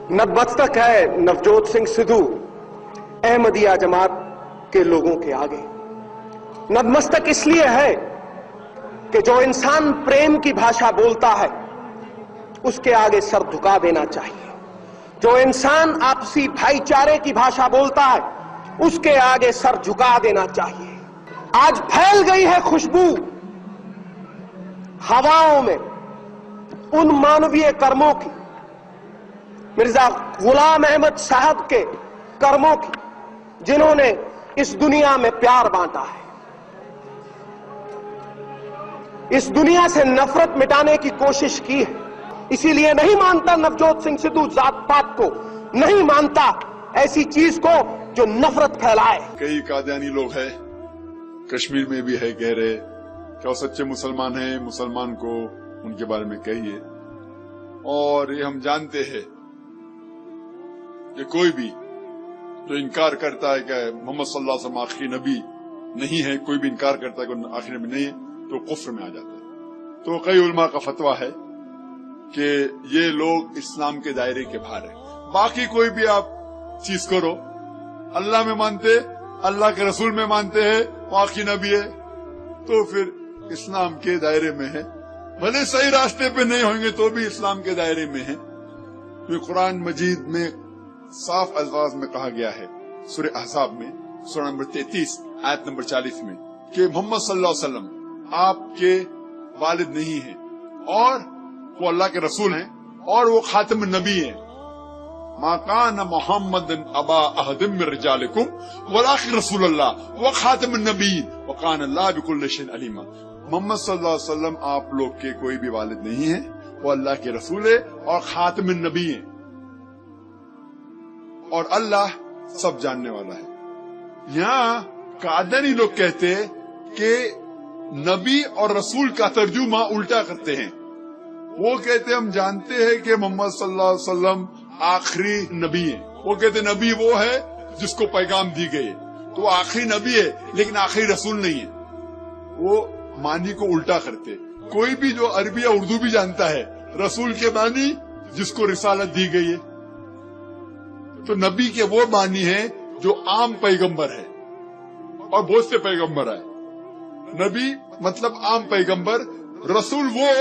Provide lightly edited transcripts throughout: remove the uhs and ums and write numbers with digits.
नतमस्तक है नवजोत सिंह सिद्धू अहमदिया जमात के लोगों के आगे। नतमस्तक इसलिए है कि जो इंसान प्रेम की भाषा बोलता है उसके आगे सर झुका देना चाहिए। जो इंसान आपसी भाईचारे की भाषा बोलता है उसके आगे सर झुका देना चाहिए। आज फैल गई है खुशबू हवाओं में उन मानवीय कर्मों की, मिर्जा गुलाम अहमद साहब के कर्मों की, जिन्होंने इस दुनिया में प्यार बांटा है, इस दुनिया से नफरत मिटाने की कोशिश की है। इसीलिए नहीं मानता नवजोत सिंह सिद्धू जात पात को, नहीं मानता ऐसी चीज को जो नफरत फैलाए। कई कादियानी लोग हैं, कश्मीर में भी है, कह रहे कि वो सच्चे मुसलमान हैं, मुसलमान को उनके बारे में कहिए। और ये हम जानते हैं कि कोई भी जो इनकार करता है कि मोहम्मद सल्लल्लाहु अलैहि वसल्लम आखिरी नबी नहीं है, कोई भी इनकार करता है कि आखिरी नबी नहीं है तो कुफ्र में आ जाता है। तो कई उलमा का फतवा है कि ये लोग इस्लाम के दायरे के बाहर है। बाकी कोई भी आप चीज करो, अल्लाह में मानते, अल्लाह के रसूल में मानते हैं, वो आखिरी नबी है, तो फिर इस्लाम के दायरे में है। भले सही रास्ते पे नहीं होंगे तो भी इस्लाम के दायरे में है। तो कुरान मजीद में साफ अल्फाज में कहा गया है सूरह अहज़ाब में सूरह नंबर 33 आयत नंबर 40 में कि मोहम्मद सल्लल्लाहु अलैहि वसल्लम आपके वालिद नहीं है और वो अल्लाह के रसूल हैं और वो खातिम नबी है। मा कान मुहम्मदन अबा अहदिम मिन रिजालिकुम वलाकिन रसूलुल्लाह व खातिम नबीय्यीन व कान अल्लाह बिकुल्लि शैइन अलीमा। मोहम्मद सल्लल्लाहु अलैहि वसल्लम आप लोग के कोई भी वालिद नहीं है, वो अल्लाह के रसूल है और खातिम नबी है और अल्लाह सब जानने वाला है। यहाँ कादियानी लोग कहते हैं कि नबी और रसूल का तर्जुमा उल्टा करते हैं। वो कहते हम जानते हैं कि मोहम्मद सल्लल्लाहु अलैहि वसल्लम आखिरी नबी है। वो कहते नबी वो है जिसको पैगाम दी गई है, तो वो आखिरी नबी है लेकिन आखिरी रसूल नहीं है। वो मानी को उल्टा करते। कोई भी जो अरबी या उर्दू भी जानता है, रसूल के मानी जिसको रिसालत दी गई है, तो नबी के वो मानी है जो आम पैगंबर है और बहुत से पैगंबर है। नबी मतलब आम पैगंबर, रसूल वो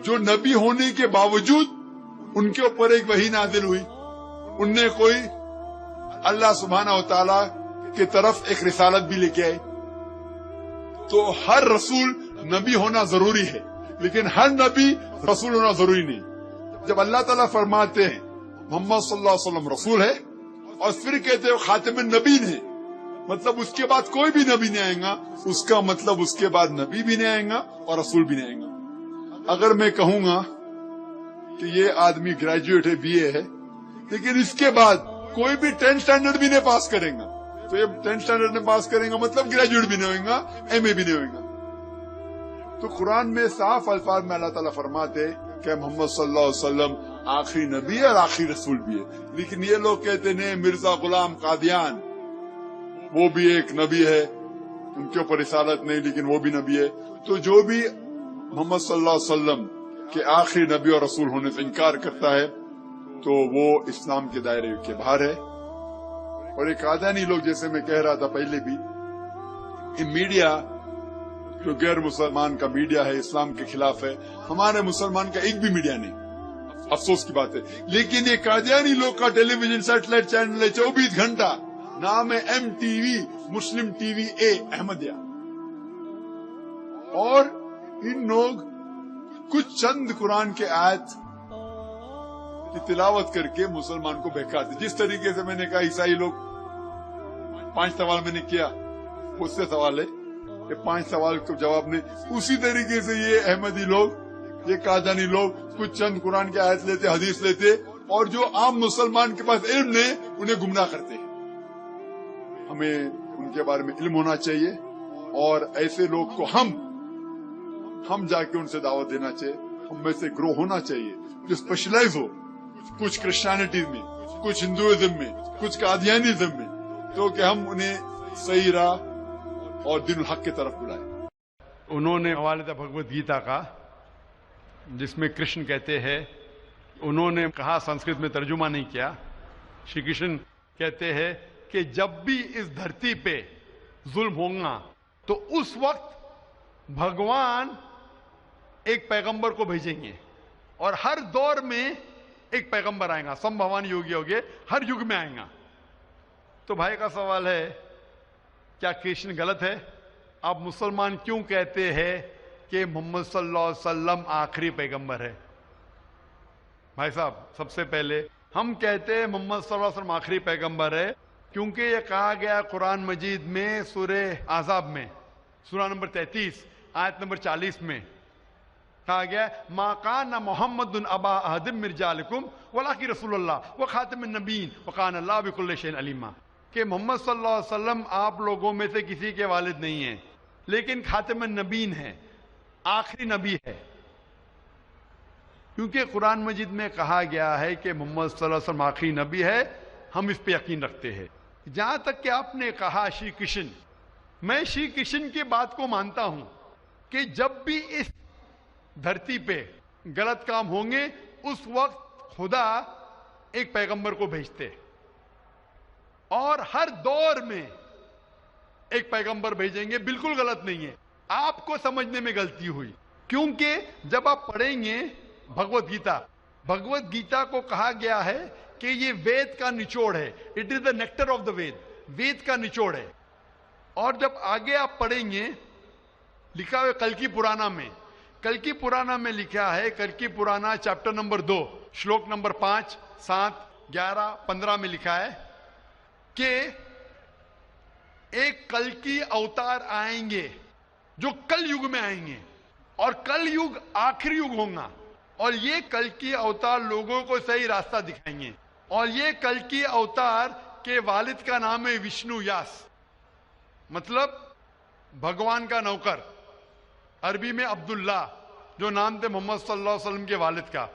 जो नबी होने के बावजूद उनके ऊपर एक वही नाजिल हुई, उनने कोई अल्लाह सुब्हानहू व तआला की तरफ एक रिसालत भी लेके आए। तो हर रसूल नबी होना जरूरी है लेकिन हर नबी रसूल होना जरूरी नहीं। जब अल्लाह ताला फरमाते हैं मोहम्मद सल्लल्लाहु अलैहि वसल्लम रसूल है और फिर कहते हो खातिमुन नबीय्यीन है, मतलब उसके बाद कोई भी नबी नहीं आएगा, उसका मतलब उसके बाद नबी भी नहीं आएगा और रसूल भी नहीं आएगा। अगर मैं कहूंगा कि ये आदमी ग्रेजुएट है, बीए है, लेकिन इसके बाद कोई भी 10th स्टैंडर्ड भी नहीं पास करेगा, तो ये 10th स्टैंडर्ड नहीं पास करेगा मतलब ग्रेजुएट भी नहीं होगा, एमए भी नहीं होगा। तो कुरान में साफ अल्फाज में अल्लाह ताला फरमाते कि मोहम्मद सल्लल्लाहु अलैहि वसल्लम आखिरी नबी है और आखिरी रसूल भी है। लेकिन ये लोग कहते नहीं, मिर्जा गुलाम कादियान वो भी एक नबी है, उनके ऊपर रिसालत नहीं लेकिन वो भी नबी है। तो जो भी मोहम्मद सल्लल्लाहु अलैहि वसल्लम के आखिरी नबी और रसूल होने से इनकार करता है तो वो इस्लाम के दायरे के बाहर है। और एक कादियानी लोग, जैसे मैं कह रहा था पहले भी, कि मीडिया जो गैर मुसलमान का मीडिया है, इस्लाम के खिलाफ है। हमारे मुसलमान का एक भी मीडिया नहीं, अफसोस की बात है। लेकिन ये कादियानी लोग का टेलीविजन सैटेलाइट चैनल है 24 घंटा, नाम है MTV, मुस्लिम टीवी ए अहमदिया। और इन लोग कुछ चंद कुरान के आयत की तिलावत करके मुसलमान को बहकाते। जिस तरीके से मैंने कहा ईसाई लोग 5 सवाल मैंने किया, उससे सवाल है, ये 5 सवाल को जवाब नहीं, उसी तरीके से ये अहमदी लोग, ये कादियानी लोग कुछ चंद कुरान के आयत लेते, हदीस लेते और जो आम मुसलमान के पास इल्म नहीं उन्हें गुमराह करते हैं। हमें उनके बारे में इल्म होना चाहिए और ऐसे लोग को हम जाके उनसे दावत देना चाहिए। हम में से ग्रो होना चाहिए जो स्पेशलाइज हो, कुछ क्रिश्चियनिटी में, कुछ हिंदुइज्म में, कुछ कादियानिज्म में, तो कि हम उन्हें सही राह और दीनुल हक की तरफ बुलाएं। उन्होंने हवाले था भगवत गीता का, जिसमें कृष्ण कहते हैं उन्होंने कहा, संस्कृत में तर्जुमा नहीं किया। श्री कृष्ण कहते हैं कि जब भी इस धरती पे जुल्म होगा तो उस वक्त भगवान एक पैगंबर को भेजेंगे और हर दौर में एक पैगंबर आएगा, संभवान योगी होगे, हर युग में आएगा। तो भाई का सवाल है, क्या कृष्ण गलत है? आप मुसलमान क्यों कहते हैं कि मोहम्मद सल्लल्लाहु अलैहि वसल्लम आखिरी पैगंबर है? भाई साहब, सबसे पहले हम कहते हैं मोहम्मद सल्लल्लाहु अलैहि वसल्लम आखिरी पैगंबर है क्योंकि यह कहा गया कुरान मजीद में सूरह आज़ाब में, सूरा नंबर 33 आयत नंबर 40 में कहा गया, मा काना मुहम्मदुन अबा अहदिम मिन रिजालिकुम वलाकिन रसूलुल्लाह व खातिमुन नबीय्यीन व काना अल्लाहु बिकुल्लि शैइन अलीमा। कि मोहम्मद सल्लल्लाहु अलैहि वसल्लम आप लोगों में से किसी के वालिद नहीं हैं, लेकिन खातिमुन नबीय्यीन है, आखिरी नबी है। क्योंकि कुरान मजीद में कहा गया है कि मोहम्मद सल्लल्लाहु अलैहि वसल्लम आखिरी नबी है, हम इस पे यकीन रखते हैं। जहां तक कि आपने कहा श्री कृष्ण, मैं श्री कृष्ण की बात को मानता हूं कि जब भी इस धरती पे गलत काम होंगे उस वक्त खुदा एक पैगंबर को भेजते और हर दौर में एक पैगंबर भेजेंगे। बिल्कुल गलत नहीं है, आपको समझने में गलती हुई। क्योंकि जब आप पढ़ेंगे भगवत गीता, भगवत गीता को कहा गया है कि ये वेद का निचोड़ है, it is the nectar of the Veda, Veda का निचोड़ है। और जब आगे आप पढ़ेंगे, लिखा हुआ कल्कि पुराना में, कल्कि पुराना में लिखा है, कल्कि पुराना चैप्टर नंबर 2 श्लोक नंबर 5, 7, 11, 15 में लिखा है कि एक कल्कि अवतार आएंगे जो कल युग में आएंगे और कल युग आखिरी युग होगा और ये कल्कि अवतार लोगों को सही रास्ता दिखाएंगे। और ये कल्कि अवतार के वालिद का नाम है विष्णु यास, मतलब भगवान का नौकर, अरबी में अब्दुल्ला, जो नाम थे मोहम्मद सल्लल्लाहु अलैहि वसल्लम के वालिद का।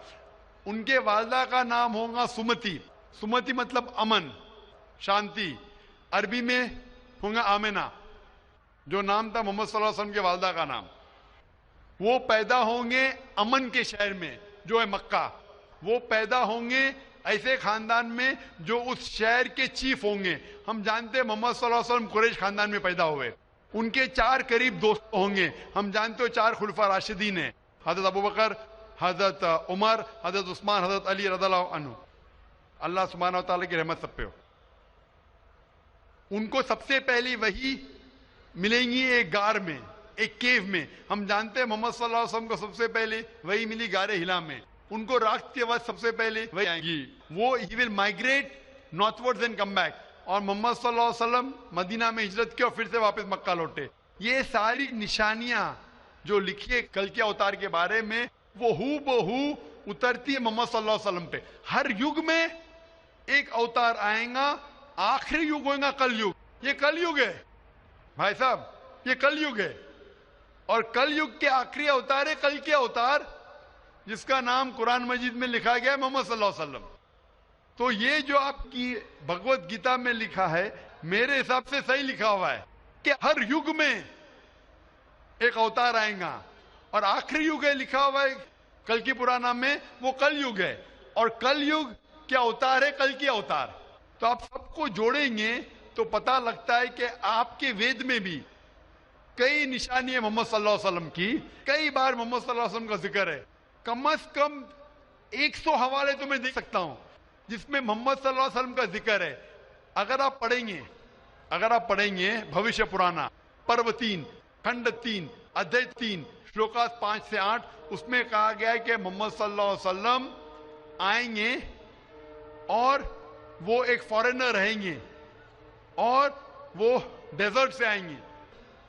उनके वालिदा का नाम होगा सुमति, सुमति मतलब अमन, शांति, अरबी में होगा आमिना, जो नाम था मोहम्मद सल्लल्लाहु अलैहि वसल्लम के वालिदा का नाम। वो पैदा होंगे अमन के शहर में जो है मक्का। वो पैदा होंगे ऐसे खानदान में जो उस शहर के चीफ होंगे। हम जानते हैं मोहम्मद सल्लल्लाहु अलैहि वसल्लम कुरैश खानदान में पैदा हुए। उनके 4 करीब दोस्त होंगे, हम जानते हो 4 खुलफा राशिदीन है, हजरत अबू बकर, हजरत उमर, हजरत उस्मान, हजरत अली रज़ियल्लाहु अन्हु। अल्लाह सुब्हानहू व तआला की रहमत सब पे हो। उनको सबसे पहली वही मिलेंगी एक गार में, एक केव में। हम जानते हैं मोहम्मद सल्लल्लाहु अलैहि वसल्लम को सबसे पहले वही मिली गारे हिला में। उनको रात के बाद सबसे पहले वही आएंगी। वो he will migrate northwards and come back. और मोहम्मद सल्लल्लाहु अलैहि वसल्लम मदीना में हिजरत की और फिर से वापस मक्का लौटे। ये सारी निशानियां जो लिखी है कल के अवतार के बारे में, वो हूबहू उतरती है मोहम्मद सल्लल्लाहु अलैहि वसल्लम पे। हर युग में एक अवतार आएगा, आखिरी युग होगा कल युग। ये कल युग है भाई साहब, ये कल युग है। और कल युग के आखिरी अवतार है कल के अवतार, जिसका नाम कुरान मजीद में लिखा गया है मोहम्मद सल्लल्लाहु अलैहि वसल्लम। तो ये जो आपकी भगवत गीता में लिखा है, मेरे हिसाब से सही लिखा हुआ है कि हर युग में एक अवतार आएगा और आखिरी युग है लिखा हुआ है कल की पुराना में, वो कल युग है। और कल युग के अवतार है कल की अवतार। तो आप सबको जोड़ेंगे तो पता लगता है कि आपके वेद में भी कई निशानी है मोहम्मद सल्लल्लाहु अलैहि वसल्लम की। कई बार मोहम्मद सल्लल्लाहु अलैहि वसल्लम का जिक्र है, कम से कम 100 हवाले तो मैं दे सकता हूं जिसमें मोहम्मद सल्लल्लाहु अलैहि वसल्लम का जिक्र है। अगर आप पढ़ेंगे भविष्य पुराना पर्व 3 खंड 3 अध्याय 3 श्लोकास 5 से 8, उसमें कहा गया है कि मोहम्मद सल्लल्लाहु अलैहि वसल्लम आएंगे और वो एक फॉरेनर रहेंगे और वो डेजर्ट से आएंगे।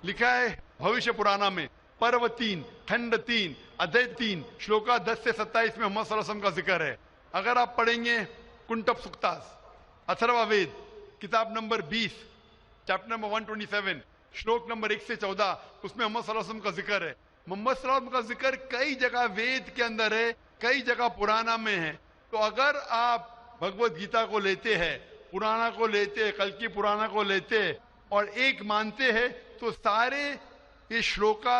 लिखा है भविष्य पुराना में पर्व 3 खंड 3 अध्याय 3 श्लोका 10 से 27 में मोहम्मद सल्लल्लाहु अलैहि वसल्लम का जिक्र है। अगर आप पढ़ेंगे कुंटप सुक्तास अथर्ववेद किताब नंबर 20 चैप्टर नंबर 127 श्लोक नंबर 1 से 14, उसमें मोहम्मद सल्लल्लाहु अलैहि वसल्लम का जिक्र है। मोहम्मद सल्लल्लाहु अलैहि वसल्लम का जिक्र कई जगह वेद के अंदर है, कई जगह पुराना में है। तो अगर आप भगवत गीता को लेते हैं, पुराना को लेते हैं, कल की पुराना को लेते हैं और एक मानते हैं, तो सारे ये श्लोका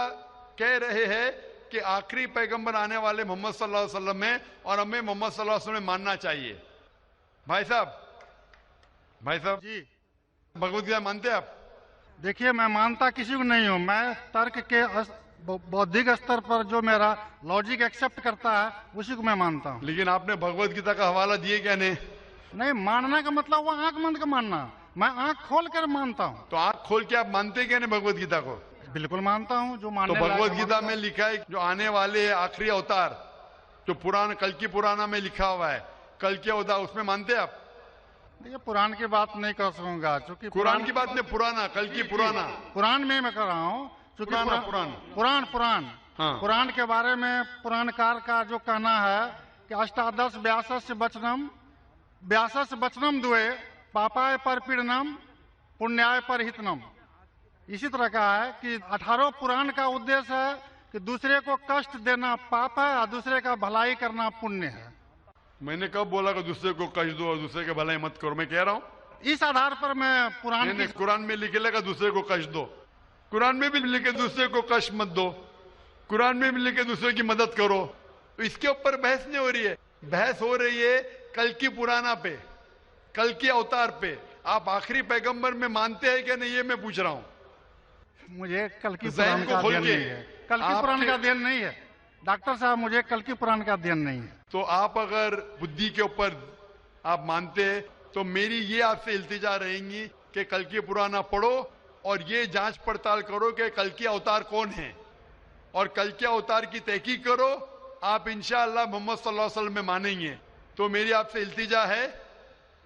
कह रहे हैं कि आखिरी पैगंबर आने वाले मोहम्मद सल्लल्लाहु अलैहि वसल्लम में और हमें मोहम्मद सल्लल्लाहु अलैहि वसल्लम में मानना चाहिए। भाई साहब जी भगवत गीता मानते हैं आप? देखिए, मैं मानता किसी को नहीं हूँ। मैं तर्क के बौद्धिक स्तर पर जो मेरा लॉजिक एक्सेप्ट करता है उसी को मैं मानता हूँ। लेकिन आपने भगवत गीता का हवाला दिए क्या? नहीं, मानने का मतलब वो आंख बंद कर मानना। मैं आंख खोल कर मानता हूँ। तो आंख खोल के आप मानते क्या नहीं भगवत गीता को? बिल्कुल मानता हूँ। जो तो मानने भगवत गीता में लिखा है जो आने वाले आखिरी अवतार, जो पुराण कल की पुराना में लिखा हुआ है कल के अवतार, उसमें मानते हैं आप? ये पुराण की बात नहीं कर सकूंगा क्योंकि कुरान की बात नहीं, पुराना कल की पुराना पुराण में मैं कर रहा हूँ क्योंकि पुराण हाँ। पुराण के बारे में पुराणकार का जो कहना है कि अष्टादश व्यासस्य वचनम द्वे पापाय पर पीड़नम पुण्याय पर हितनम। इसी तरह का है कि 18 पुराण का उद्देश्य है कि दूसरे को कष्ट देना पाप है और दूसरे का भलाई करना पुण्य है। मैंने कब बोला कि दूसरे को कष्ट दो और दूसरे के भलाई मत करो? मैं कह रहा हूँ इस आधार पर मैं कुरान में लिखे लगा दूसरे को कष्ट दो, कुरान में भी लिखे दूसरे को कष्ट मत दो, कुरान में भी लिखे दूसरे की मदद करो। तो इसके ऊपर बहस नहीं हो रही है, बहस हो रही है कल की पुराना पे, कल के अवतार पे। आप आखिरी पैगंबर में मानते हैं क्या नहीं, ये मैं पूछ रहा हूँ। मुझे कल की पुराण का अध्ययन नहीं है। कल की पुराण का अध्ययन नहीं है डॉक्टर साहब, मुझे कल की पुराण का अध्ययन नहीं है। तो आप अगर बुद्धि के ऊपर आप मानते हैं तो मेरी ये आपसे इल्तिजा रहेंगी कि कल की पुराना पढ़ो और ये जांच पड़ताल करो कि कल के अवतार कौन है और कल के अवतार की तहकीक करो। आप इंशाअल्लाह मोहम्मद सल्लल्लाहु अलैहि वसल्लम में मानेंगे। तो मेरी आपसे इल्तिजा है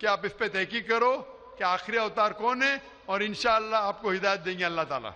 कि आप इस पे तहकीक करो कि आखिरी अवतार कौन है और इंशाअल्लाह आपको हिदायत देंगे अल्लाह ताला।